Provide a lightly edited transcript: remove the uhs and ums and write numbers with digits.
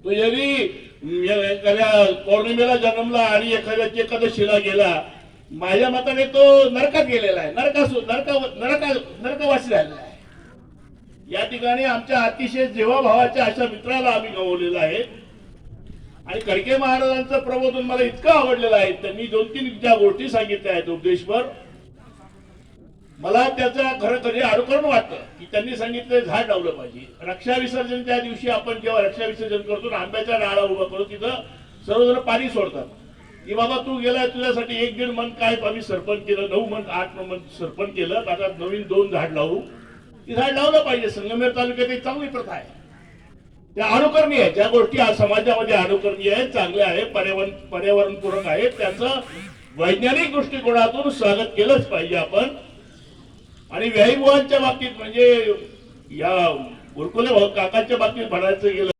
तो जरी एखाद्या पौर्णिमेला जन्मला आणि एखाद्याची एकादशीला गेला, माझ्या मताने तो नरकात गेलेला आहे, नरकवासी झालेला आहे. या ठिकाणी आमच्या अतिशय जीवाभावाच्या अशा मित्राला आम्ही गमावलेला आहे. आणि खडके महाराजांचं प्रबोधन मला इतकं आवडलेलं आहे, त्यांनी 2-3 ज्या गोष्टी सांगितल्या आहेत उपदेशभर, मला त्याचा खरं अनुकरण वाटतं की त्यांनी सांगितलं झाड लावलं पाहिजे. रक्षा विसर्जनच्या दिवशी आपण जेव्हा रक्षा विसर्जन करतो, आंब्याच्या नाळा उभा करू, तिथं सर्वजण पाणी सोडतात की बाबा तू गेलाय, तुझ्यासाठी 1-1.5 मन काय आम्ही सरपण केलं, 9 मन 8 मन सरपण केलं, आता नवीन 2 झाड लावू. ती झाड लावलं पाहिजे. संगमेर तालुक्यात एक चांगली प्रथा आहे, त्या अनुकरणीय आहे. ज्या गोष्टी आज समाजामध्ये अनुकरणीय आहेत, चांगल्या आहे, पर्यावरणपूरक आहेत, त्याचं वैज्ञानिक दृष्टिकोनातून स्वागत केलंच पाहिजे आपण. आणि व्याईबुवांच्या बाबतीत म्हणजे या गुरुकुले काकांच्या बाबतीत म्हणायचं गेलं